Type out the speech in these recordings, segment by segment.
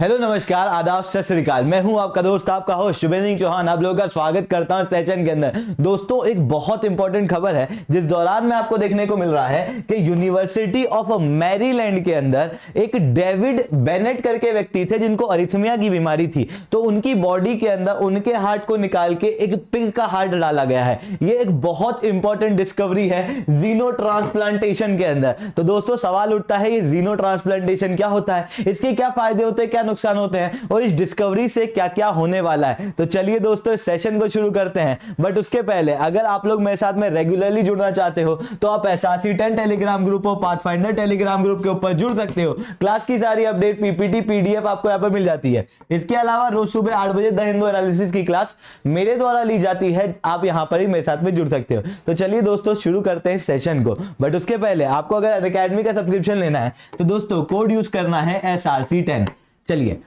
Hello नमस्कार आदाब सत श्री अकाल। मैं हूं आपका दोस्त आपका होस्ट शुभेंद्र सिंह चौहान। आप लोगों का स्वागत करता हूं सेशन के अंदर। दोस्तों एक बहुत इंपॉर्टेंट खबर है जिस दौरान में आपको देखने को मिल रहा है कि यूनिवर्सिटी ऑफ मैरीलैंड के अंदर एक डेविड बेनेट करके व्यक्ति थे जिनको अरिथमिया की बीमारी थी। तो उनकी बॉडी के अंदर उनके हार्ट को निकाल के एक पिग का हार्ट डाला गया है। ये एक बहुत इंपॉर्टेंट डिस्कवरी है जीनो ट्रांसप्लांटेशन के अंदर। तो दोस्तों सवाल उठता है ये जीनो ट्रांसप्लांटेशन क्या होता है, इसके क्या फायदे होते हैं, क्या नुकसान होते हैं और इस डिस्कवरी से क्या क्या होने वाला है। तो चलिए दोस्तों इस सेशन को शुरू करते हैं। बट उसके पहले अगर आप लोग मेरे साथ में रेगुलरली जुड़ना चाहते हो तो आप एसआरसी 10 टेलीग्राम ग्रुप और पाथफाइंडर टेलीग्राम ग्रुप के ऊपर जुड़ सकते हो। क्लास की सारी अपडेट पीपीटी पीडीएफ आपको यहाँ पर मिल जाती है। इसके अलावा रोज सुबह 8 बजे द हिंदू एनालिसिस की क्लास मेरे द्वारा ली जाती है, आप यहाँ पर ही मेरे साथ में जुड़ सकते हो। तो चलिए दोस्तों शुरू करते हैं सेशन को। बट उसके पहले आपको अगर अनअकैडमी का सब्सक्रिप्शन लेना है तो दोस्तों कोड यूज करना है SRC10। चलिए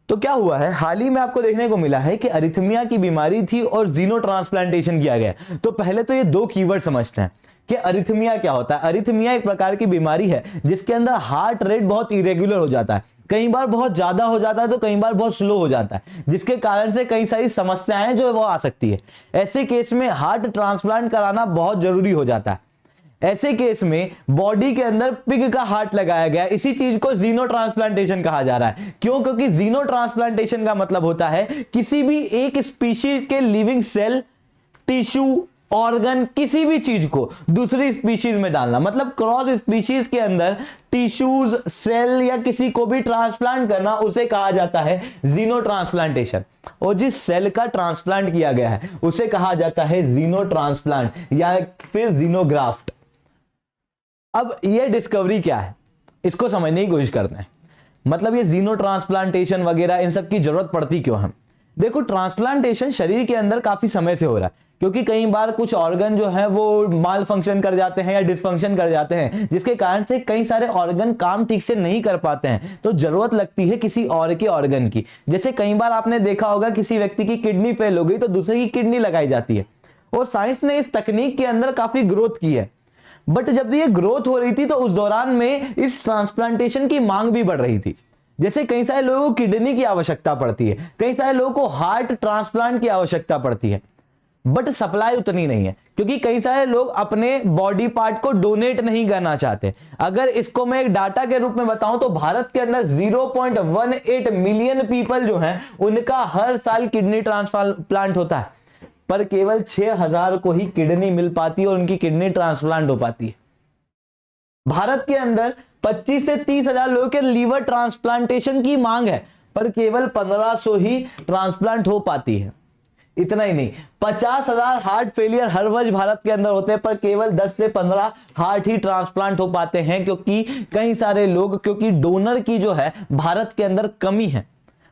तो क्या हुआ है, हाल ही में आपको देखने को मिला है कि अरिथमिया की बीमारी थी और जीनो ट्रांसप्लांटेशन किया गया। तो पहले तो ये दो कीवर्ड समझते हैं कि अरिथमिया क्या होता है। अरिथमिया एक प्रकार की बीमारी है जिसके अंदर हार्ट रेट बहुत इरेगुलर हो जाता है, कई बार बहुत ज्यादा हो जाता है तो कई बार बहुत स्लो हो जाता है, जिसके कारण से कई सारी समस्याएं जो वो आ सकती है। ऐसे केस में हार्ट ट्रांसप्लांट कराना बहुत जरूरी हो जाता है। ऐसे केस में बॉडी के अंदर पिग का हार्ट लगाया गया। इसी चीज को जीनो ट्रांसप्लांटेशन कहा जा रहा है। क्यों? क्योंकि जीनो ट्रांसप्लांटेशन का मतलब होता है किसी भी एक स्पीशीज के लिविंग सेल, टिश्यू, ऑर्गन, किसी भी चीज को दूसरी स्पीशीज में डालना। मतलब क्रॉस स्पीशीज के अंदर टिश्यूज, सेल या किसी को भी ट्रांसप्लांट करना, उसे कहा जाता है जीनो ट्रांसप्लांटेशन। और जिस सेल का ट्रांसप्लांट किया गया है उसे कहा जाता है जीनो ट्रांसप्लांट या फिर जीनोग्राफ्ट। अब ये डिस्कवरी क्या है इसको समझने की कोशिश करते हैं। मतलब ये जीनो ट्रांसप्लांटेशन वगैरह इन सब की जरूरत पड़ती क्यों है। देखो ट्रांसप्लांटेशन शरीर के अंदर काफी समय से हो रहा है क्योंकि कई बार कुछ ऑर्गन जो है वो माल फंक्शन कर जाते हैं या डिसफंक्शन कर जाते हैं, जिसके कारण से कई सारे ऑर्गन काम ठीक से नहीं कर पाते हैं। तो जरूरत लगती है किसी और के ऑर्गन की। जैसे कई बार आपने देखा होगा किसी व्यक्ति की किडनी फेल हो गई तो दूसरे की किडनी लगाई जाती है। और साइंस ने इस तकनीक के अंदर काफी ग्रोथ की है। बट जब ये ग्रोथ हो रही थी तो उस दौरान में इस ट्रांसप्लांटेशन की मांग भी बढ़ रही थी। जैसे कई सारे लोगों को किडनी की आवश्यकता पड़ती है, कई सारे लोगों को हार्ट ट्रांसप्लांट की आवश्यकता पड़ती है, बट सप्लाई उतनी नहीं है क्योंकि कई सारे लोग अपने बॉडी पार्ट को डोनेट नहीं करना चाहते। अगर इसको मैं एक डाटा के रूप में बताऊं तो भारत के अंदर 0.18 मिलियन पीपल जो हैं उनका हर साल किडनी ट्रांसप्लांट होता है, पर केवल 6000 को ही किडनी मिल पाती है और उनकी किडनी ट्रांसप्लांट हो पाती है। भारत के अंदर 25 से 30,000 लोगों के लीवर ट्रांसप्लांटेशन की मांग है, पर केवल 1500 ही ट्रांसप्लांट हो पाती है। इतना ही नहीं, 50,000 हार्ट फेलियर हर वर्ष भारत के अंदर होते हैं, पर केवल 10 से 15 हार्ट ही ट्रांसप्लांट हो पाते हैं क्योंकि कई सारे लोग, क्योंकि डोनर की जो है भारत के अंदर कमी है।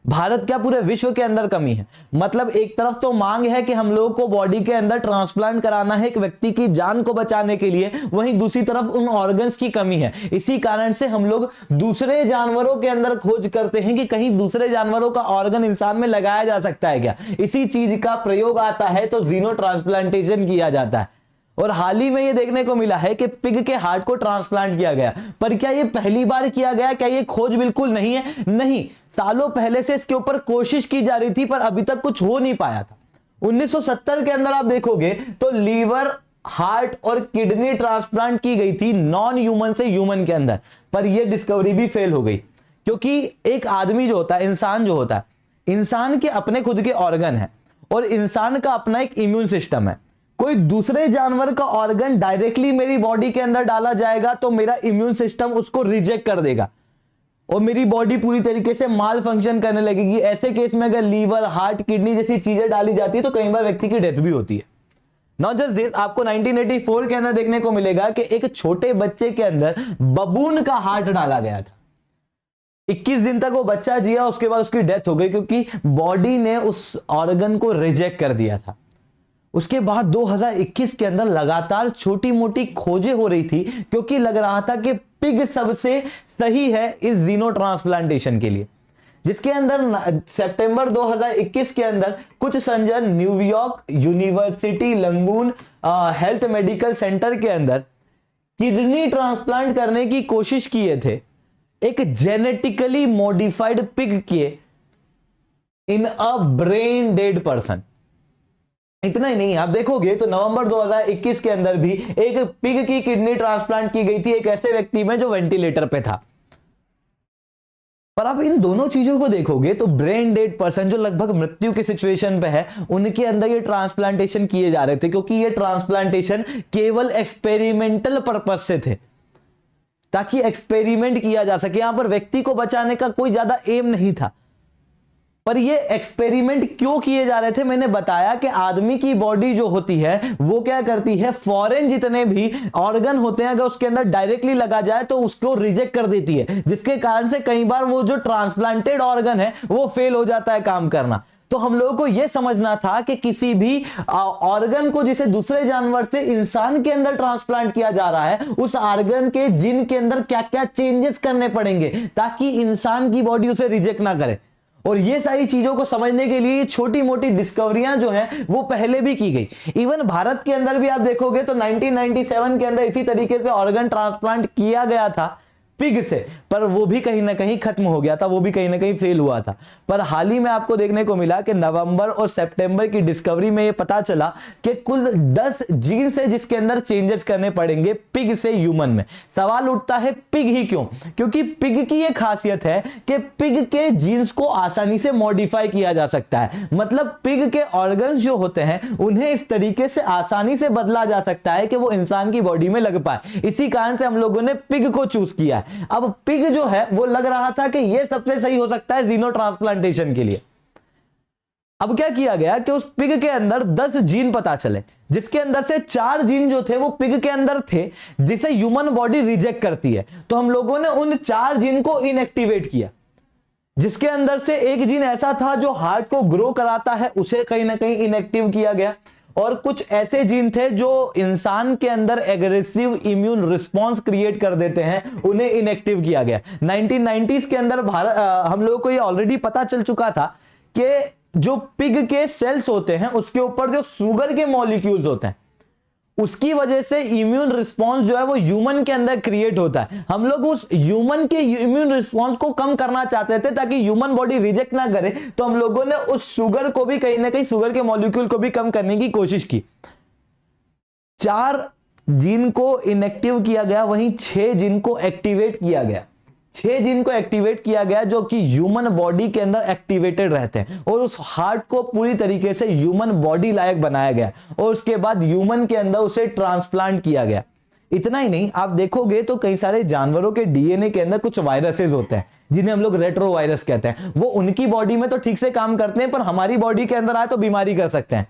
भारत क्या पूरे विश्व के अंदर कमी है। मतलब एक तरफ तो मांग है कि हम लोगों को बॉडी के अंदर ट्रांसप्लांट कराना है एक व्यक्ति की जान को बचाने के लिए, वहीं दूसरी तरफ उन ऑर्गन्स की कमी है। इसी कारण से हम लोग दूसरे जानवरों के अंदर खोज करते हैं कि कहीं दूसरे जानवरों का ऑर्गन इंसान में लगाया जा सकता है क्या। इसी चीज का प्रयोग आता है तो जीनो ट्रांसप्लांटेशन किया जाता है। और हाल ही में ये देखने को मिला है कि पिग के हार्ट को ट्रांसप्लांट किया गया। पर क्या ये पहली बार किया गया? क्या ये खोज बिल्कुल नहीं है? नहीं, सालों पहले से इसके ऊपर कोशिश की जा रही थी पर अभी तक कुछ हो नहीं पाया था। 1970 के अंदर आप देखोगे तो लीवर, हार्ट और किडनी ट्रांसप्लांट की गई थी नॉन ह्यूमन से ह्यूमन के अंदर, पर यह डिस्कवरी भी फेल हो गई क्योंकि एक आदमी जो होता है, इंसान जो होता है, इंसान के अपने खुद के ऑर्गन है और इंसान का अपना एक इम्यून सिस्टम है। कोई दूसरे जानवर का ऑर्गन डायरेक्टली मेरी बॉडी के अंदर डाला जाएगा तो मेरा इम्यून सिस्टम उसको रिजेक्ट कर देगा और मेरी बॉडी पूरी तरीके से माल फंक्शन करने लगेगी। ऐसे केस में अगर लीवर, हार्ट, किडनी जैसी चीजें डाली जाती है तो कई बार व्यक्ति की डेथ भी होती है। नॉट जस्ट दिस, आपको 1984 के अंदर देखने को मिलेगा कि एक छोटे बच्चे के अंदर बबून का हार्ट डाला गया था। 21 दिन तक वो बच्चा जिया, उसके बाद उसकी डेथ हो गई क्योंकि बॉडी ने उस ऑर्गन को रिजेक्ट कर दिया था। उसके बाद 2021 के अंदर लगातार छोटी मोटी खोजें हो रही थी क्योंकि लग रहा था कि पिग सबसे सही है इस जीनो ट्रांसप्लांटेशन के लिए, जिसके अंदर सितंबर 2021 के अंदर कुछ surgeon New York University Langone Health Medical Center के अंदर किडनी ट्रांसप्लांट करने की कोशिश किए थे एक जेनेटिकली मॉडिफाइड पिग के इन अ ब्रेन डेड पर्सन। इतना ही नहीं, आप देखोगे तो नवंबर 2021 के अंदर भी एक पिग की किडनी ट्रांसप्लांट की गई थी एक ऐसे व्यक्ति में जो वेंटिलेटर पे था। पर आप इन दोनों चीजों को देखोगे तो ब्रेन डेड पर्सन जो लगभग मृत्यु की सिचुएशन पे है, उनके अंदर ये ट्रांसप्लांटेशन किए जा रहे थे, क्योंकि ये ट्रांसप्लांटेशन केवल एक्सपेरिमेंटल पर्पस से थे, ताकि एक्सपेरिमेंट किया जा सके। यहां पर व्यक्ति को बचाने का कोई ज्यादा एम नहीं था। पर ये एक्सपेरिमेंट क्यों किए जा रहे थे, मैंने बताया कि आदमी की बॉडी जो होती है वो क्या करती है, फॉरेन जितने भी ऑर्गन होते हैं अगर उसके अंदर डायरेक्टली लगा जाए तो उसको रिजेक्ट कर देती है, जिसके कारण से कई बार वो जो ट्रांसप्लांटेड ऑर्गन है वो फेल हो जाता है काम करना। तो हम लोगों को यह समझना था कि किसी भी ऑर्गन को जिसे दूसरे जानवर से इंसान के अंदर ट्रांसप्लांट किया जा रहा है, उस ऑर्गन के जीन के अंदर क्या क्या चेंजेस करने पड़ेंगे ताकि इंसान की बॉडी उसे रिजेक्ट ना करे। और ये सारी चीजों को समझने के लिए छोटी मोटी डिस्कवरियां जो हैं वो पहले भी की गई। इवन भारत के अंदर भी आप देखोगे तो 1997 के अंदर इसी तरीके से ऑर्गन ट्रांसप्लांट किया गया था पिग से, पर वो भी कहीं ना कहीं खत्म हो गया था, वो भी कहीं ना कहीं फेल हुआ था। पर हाल ही में आपको देखने को मिला कि नवंबर और सितंबर की डिस्कवरी में ये पता चला कि कुल 10 जीन्स है जिसके अंदर चेंजेस करने पड़ेंगे पिग से ह्यूमन में। सवाल उठता है पिग ही क्यों? क्योंकि पिग की ये खासियत है कि पिग के जीन्स को आसानी से मॉडिफाई किया जा सकता है, मतलब पिग के ऑर्गन्स जो होते हैं उन्हें इस तरीके से आसानी से बदला जा सकता है कि वो इंसान की बॉडी में लग पाए। इसी कारण से हम लोगों ने पिग को चूज किया। अब पिग जो है वो लग रहा था कि ये सबसे सही हो सकता है जीनो ट्रांसप्लांटेशन के लिए। अब क्या किया गया कि उस पिग के अंदर 10 जीन पता चले, जिसके अंदर से 4 जीन जो थे वो पिग के अंदर थे जिसे ह्यूमन बॉडी रिजेक्ट करती है। तो हम लोगों ने उन 4 जीन को इनएक्टिवेट किया, जिसके अंदर से एक जीन ऐसा था जो हार्ट को ग्रो कराता है, उसे कहीं ना कहीं इनएक्टिव किया गया। और कुछ ऐसे जीन थे जो इंसान के अंदर एग्रेसिव इम्यून रिस्पांस क्रिएट कर देते हैं, उन्हें इनएक्टिव किया गया। 1990s के अंदर हम लोगों को ये ऑलरेडी पता चल चुका था कि जो पिग के सेल्स होते हैं उसके ऊपर जो शुगर के मॉलिक्यूल्स होते हैं उसकी वजह से इम्यून रिस्पांस जो है वो ह्यूमन के अंदर क्रिएट होता है। हम लोग उस ह्यूमन के इम्यून रिस्पांस को कम करना चाहते थे ताकि ह्यूमन बॉडी रिजेक्ट ना करे, तो हम लोगों ने उस शुगर को भी कहीं ना कहीं शुगर के मॉलिक्यूल को भी कम करने की कोशिश की। 4 जीन को इनएक्टिव किया गया, वहीं 6 जीन को एक्टिवेट किया गया। 6 जीन को एक्टिवेट किया गया जो कि ह्यूमन बॉडी के अंदर एक्टिवेटेड रहते हैं, और उस हार्ट को पूरी तरीके से ह्यूमन बॉडी लायक बनाया गया और उसके बाद ह्यूमन के अंदर उसे ट्रांसप्लांट किया गया। इतना ही नहीं, आप देखोगे तो कई सारे जानवरों के डीएनए के अंदर कुछ वायरसेस होते हैं जिन्हें हम लोग रेट्रो वायरस कहते हैं। वो उनकी बॉडी में तो ठीक से काम करते हैं, पर हमारी बॉडी के अंदर आए तो बीमारी कर सकते हैं।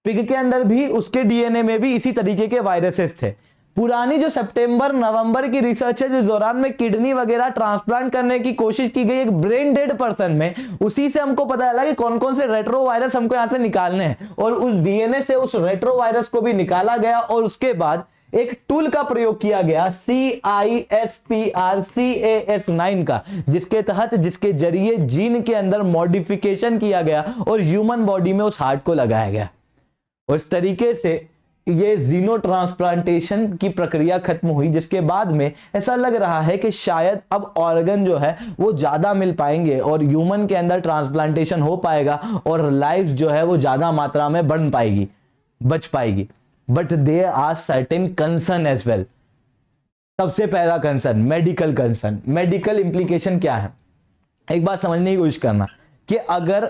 पिग के अंदर भी उसके डीएनए में भी इसी तरीके के वायरसेस थे। पुरानी जो सितंबर नवंबर की रिसर्च है जिस दौरान में किडनी वगैरह ट्रांसप्लांट करने की कोशिश की गई एक ब्रेन डेड पर्सन में, उसी से हमको पता चला कि कौन कौन से रेट्रो वायरस हमको यहां से निकालने हैं, और उस डीएनए से उस रेट्रो वायरस को भी निकाला गया। और उसके बाद एक टूल का प्रयोग किया गया CRISPR-Cas9 का, जिसके जरिए जीन के अंदर मॉडिफिकेशन किया गया और ह्यूमन बॉडी में उस हार्ट को लगाया गया। और इस तरीके से ये जीनो ट्रांसप्लांटेशन की प्रक्रिया खत्म हुई, जिसके बाद में ऐसा लग रहा है कि शायद अब ऑर्गन जो है वो ज्यादा मिल पाएंगे और ह्यूमन के अंदर ट्रांसप्लांटेशन हो पाएगा और लाइफ जो है वो ज्यादा मात्रा में बढ़ पाएगी, बच पाएगी। But there are certain concern as well. सबसे पहला concern medical concern. Medical implication क्या है, एक बात समझने की कोशिश करना कि अगर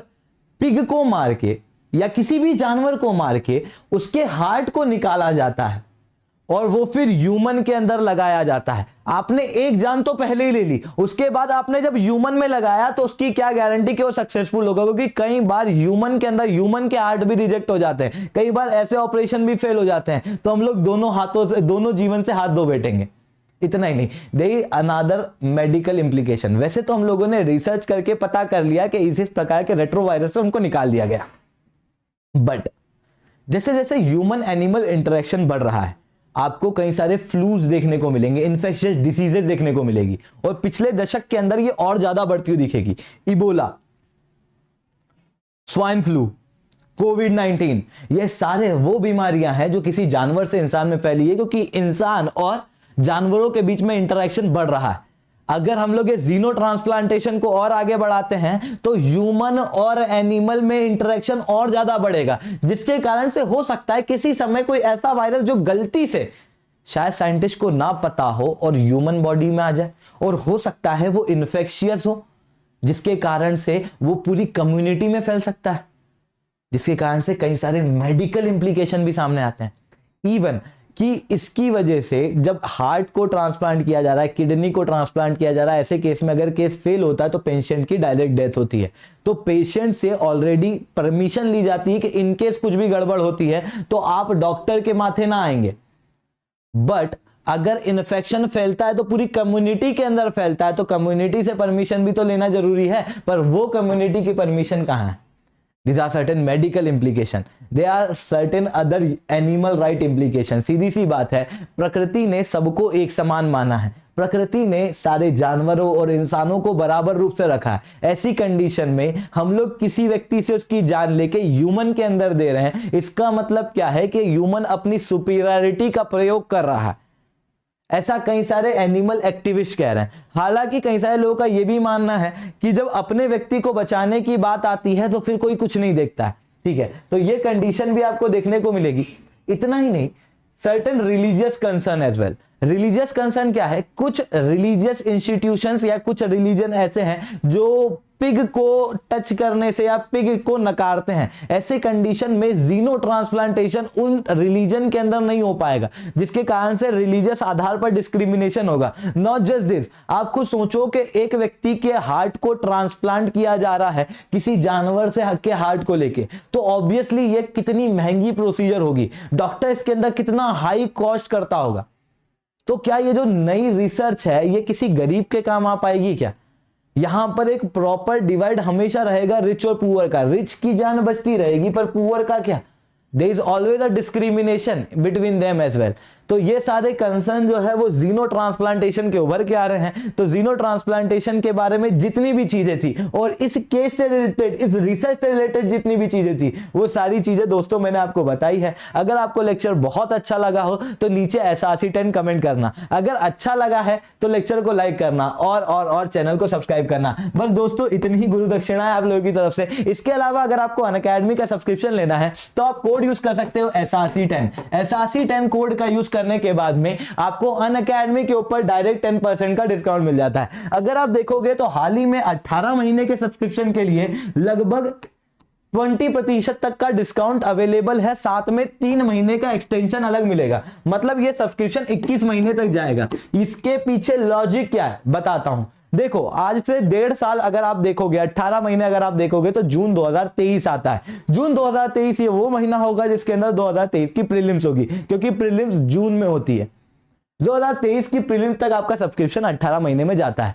पिग को मार के या किसी भी जानवर को मार के उसके हार्ट को निकाला जाता है और वो फिर ह्यूमन के अंदर लगाया जाता है, आपने एक जान तो पहले ही ले ली, उसके बाद आपने जब ह्यूमन में लगाया तो उसकी क्या गारंटी कि वो सक्सेसफुल होगा? क्योंकि कई बार ह्यूमन के अंदर ह्यूमन के हार्ट भी रिजेक्ट हो जाते हैं, कई बार ऐसे ऑपरेशन भी फेल हो जाते हैं, तो हम लोग दोनों हाथों से, दोनों जीवन से हाथ धो बैठेंगे। इतना ही नहीं, देयर अनदर मेडिकल इंप्लीकेशन। वैसे तो हम लोगों ने रिसर्च करके पता कर लिया कि इस प्रकार के रेट्रोवायरस से उनको निकाल दिया गया, बट जैसे जैसे ह्यूमन एनिमल इंटरेक्शन बढ़ रहा है आपको कई सारे फ्लूज देखने को मिलेंगे, इन्फेक्शियस डिसीजेस देखने को मिलेगी, और पिछले दशक के अंदर ये और ज्यादा बढ़ती हुई दिखेगी। इबोला, स्वाइन फ्लू, कोविड-19, ये सारे वो बीमारियां हैं जो किसी जानवर से इंसान में फैली है, क्योंकि इंसान और जानवरों के बीच में इंटरेक्शन बढ़ रहा है। अगर हम लोग ये जीनो ट्रांसप्लांटेशन को और आगे बढ़ाते हैं तो ह्यूमन और एनिमल में इंटरेक्शन और ज्यादा बढ़ेगा, जिसके कारण से हो सकता है किसी समय कोई ऐसा वायरस जो गलती से शायद साइंटिस्ट को ना पता हो और ह्यूमन बॉडी में आ जाए, और हो सकता है वो इन्फेक्शियस हो, जिसके कारण से वो पूरी कम्युनिटी में फैल सकता है, जिसके कारण से कई सारे मेडिकल इंप्लीकेशन भी सामने आते हैं। इवन कि इसकी वजह से जब हार्ट को ट्रांसप्लांट किया जा रहा है, किडनी को ट्रांसप्लांट किया जा रहा है, ऐसे केस में अगर केस फेल होता है तो पेशेंट की डायरेक्ट डेथ होती है। तो पेशेंट से ऑलरेडी परमिशन ली जाती है कि इनकेस कुछ भी गड़बड़ होती है तो आप डॉक्टर के माथे ना आएंगे। बट अगर इन्फेक्शन फैलता है तो पूरी कम्युनिटी के अंदर फैलता है, तो कम्युनिटी से परमिशन भी तो लेना जरूरी है, पर वो कम्युनिटी की परमिशन कहां है? These are certain medical implication. There are certain other animal right implication. सीधी सी बात है, प्रकृति ने सबको एक समान माना है, प्रकृति ने सारे जानवरों और इंसानों को बराबर रूप से रखा है। ऐसी कंडीशन में हम लोग किसी व्यक्ति से उसकी जान लेके ह्यूमन के अंदर दे रहे हैं, इसका मतलब क्या है कि ह्यूमन अपनी सुपीरियरिटी का प्रयोग कर रहा है। ऐसा कई सारे एनिमल एक्टिविस्ट कह रहे हैं। हालांकि कई सारे लोगों का यह भी मानना है कि जब अपने व्यक्ति को बचाने की बात आती है तो फिर कोई कुछ नहीं देखता है, ठीक है। तो ये कंडीशन भी आपको देखने को मिलेगी। इतना ही नहीं, certain religious concern as well. Religious concern क्या है? कुछ रिलीजियस इंस्टीट्यूशंस या कुछ रिलीजन ऐसे हैं जो पिग को टच करने से या पिग को नकारते हैं। ऐसे कंडीशन में जीनो ट्रांसप्लांटेशन उन रिलीजन के अंदर नहीं हो पाएगा, जिसके कारण से रिलीजियस आधार पर डिस्क्रिमिनेशन होगा। नॉट जस्ट दिस, आप खुद सोचो कि एक व्यक्ति के हार्ट को ट्रांसप्लांट किया जा रहा है किसी जानवर से के हार्ट को लेके, तो ऑब्वियसली ये कितनी महंगी प्रोसीजर होगी, डॉक्टर इसके अंदर कितना हाई कॉस्ट करता होगा। तो क्या ये जो नई रिसर्च है ये किसी गरीब के काम आ पाएगी क्या? यहां पर एक प्रॉपर डिवाइड हमेशा रहेगा रिच और पुअर का। रिच की जान बचती रहेगी, पर पुअर का क्या? There is always a discrimination between them as well. तो ये सारे कंसर्न जो है वो जीनो ट्रांसप्लांटेशन के उभर के आ रहे हैं। तो जीनो ट्रांसप्लांटेशन के बारे में जितनी भी चीजें थी और इस केस से रिलेटेड, इस रिसर्च से रिलेटेड जितनी भी चीजें थी, वो सारी चीजें दोस्तों मैंने आपको बताई है। अगर आपको लेक्चर बहुत अच्छा लगा हो तो नीचे SRC10 कमेंट करना। अगर अच्छा लगा है तो लेक्चर को लाइक करना और चैनल को सब्सक्राइब करना। बस दोस्तों इतनी ही गुरु दक्षिणा है आप लोगों की तरफ से। इसके अलावा अगर आपको अनअकैडमी का सब्सक्रिप्शन लेना है तो आप कोड यूज कर सकते हो SRC10। SRC10 कोड का यूज करने के बाद में आपको अनअकैडमी के ऊपर डायरेक्ट 10% का डिस्काउंट मिल जाता है। अगर आप देखोगे तो हाल ही में 18 महीने के सब्सक्रिप्शन के लिए लगभग 20% तक का डिस्काउंट अवेलेबल है। साथ में 3 महीने का एक्सटेंशन अलग मिलेगा, मतलब ये सब्सक्रिप्शन 21 महीने तक जाएगा। इसके पीछे लॉजिक क्या है बताता हूं। देखो, आज से 1.5 साल अगर आप देखोगे, 18 महीने अगर आप देखोगे तो जून 2023 आता है। जून 2023 ये वो महीना होगा जिसके अंदर 2023 की प्रीलिम्स होगी, क्योंकि प्रीलिम्स जून में होती है। 2023 की प्रीलिम्स तक आपका सब्सक्रिप्शन 18 महीने में जाता है।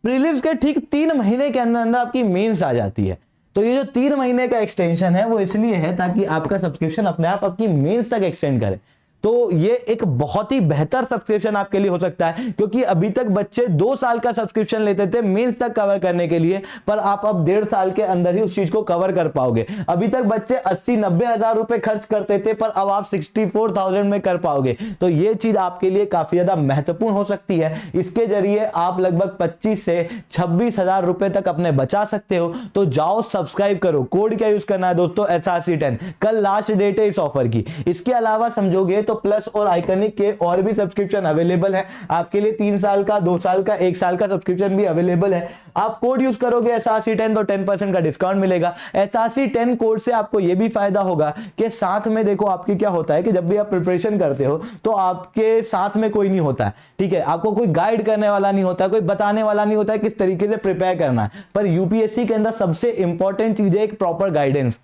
प्रीलिम्स के ठीक 3 महीने के अंदर अंदर आपकी मेंस आ जाती है। तो ये जो 3 महीने का एक्सटेंशन है वो इसलिए है ताकि आपका सब्सक्रिप्शन अपने आप आपकी मेंस तक एक्सटेंड करे। तो ये एक बहुत ही बेहतर सब्सक्रिप्शन आपके लिए हो सकता है, क्योंकि अभी तक बच्चे 2 साल का सब्सक्रिप्शन लेते थे मेंस तक कवर करने के लिए, पर आप अब 1.5 साल के अंदर ही उस चीज को कवर कर पाओगे। अभी तक बच्चे 80-90 हजार रुपए खर्च करते थे, पर अब आप 64,000 में कर पाओगे। तो ये चीज आपके लिए काफी ज्यादा महत्वपूर्ण हो सकती है। इसके जरिए आप लगभग 25 से 26 हजार रुपए तक अपने बचा सकते हो। तो जाओ सब्सक्राइब करो। कोड क्या यूज करना है दोस्तों? SRC10। कल लास्ट डेट है इस ऑफर की। इसके अलावा समझोगे तो प्लस और आइकनिक के और भी सब्सक्रिप्शन अवेलेबल है आपके लिए। 3 साल का, 2 साल का, 1 साल का सब्सक्रिप्शन भी अवेलेबल है। आप कोड यूज करोगे SRC10 तो 10% का डिस्काउंट मिलेगा। SRC10 कोड से आपको यह भी फायदा होगा कि साथ में देखो आपकी क्या होता है कि जब भी आप प्रिपरेशन करते हो तो आपके साथ में कोई नहीं होता है, ठीक है। आपको कोई गाइड करने वाला नहीं होता, कोई बताने वाला नहीं होता है किस तरीके से प्रिपेयर करना है। पर यूपीएससी के अंदर सबसे इंपॉर्टेंट चीज है एक प्रॉपर गाइडेंस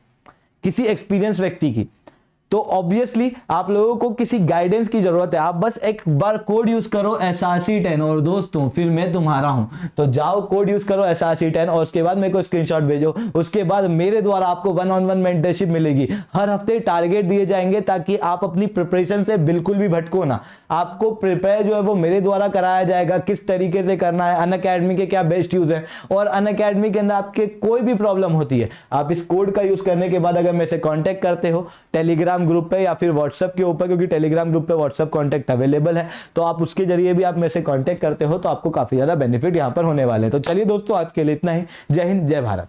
किसी एक्सपीरियंस व्यक्ति की। तो ऑब्वियसली आप लोगों को किसी गाइडेंस की जरूरत है। आप बस एक बार कोड यूज करो SRC10 और दोस्तों फिर मैं तुम्हारा हूं। तो जाओ कोड यूज करो SRC10 और उसके बाद मेरे को स्क्रीनशॉट भेजो। उसके बाद मेरे द्वारा आपको 1-on-1 मेंटरशिप मिलेगी। हर हफ्ते टारगेट दिए जाएंगे ताकि आप अपनी प्रिपरेशन से बिल्कुल भी भटको ना। आपको प्रिपेयर जो है वो मेरे द्वारा कराया जाएगा, किस तरीके से करना है, अनअकैडमी के क्या बेस्ट यूज है, और अनअकैडमी के अंदर आपके कोई भी प्रॉब्लम होती है आप इस कोड का यूज करने के बाद अगर मेरे से कॉन्टेक्ट करते हो टेलीग्राम टेलीग्राम ग्रुप पे या फिर व्हाट्सएप के ऊपर, क्योंकि टेलीग्राम ग्रुप पे व्हाट्सएप कॉन्टैक्ट अवेलेबल है, तो आप उसके जरिए भी आप मेरे से कॉन्टैक्ट करते हो तो आपको काफी ज्यादा बेनिफिट यहाँ पर होने वाले हैं। तो चलिए दोस्तों, आज के लिए इतना ही। जय हिंद, जय भारत।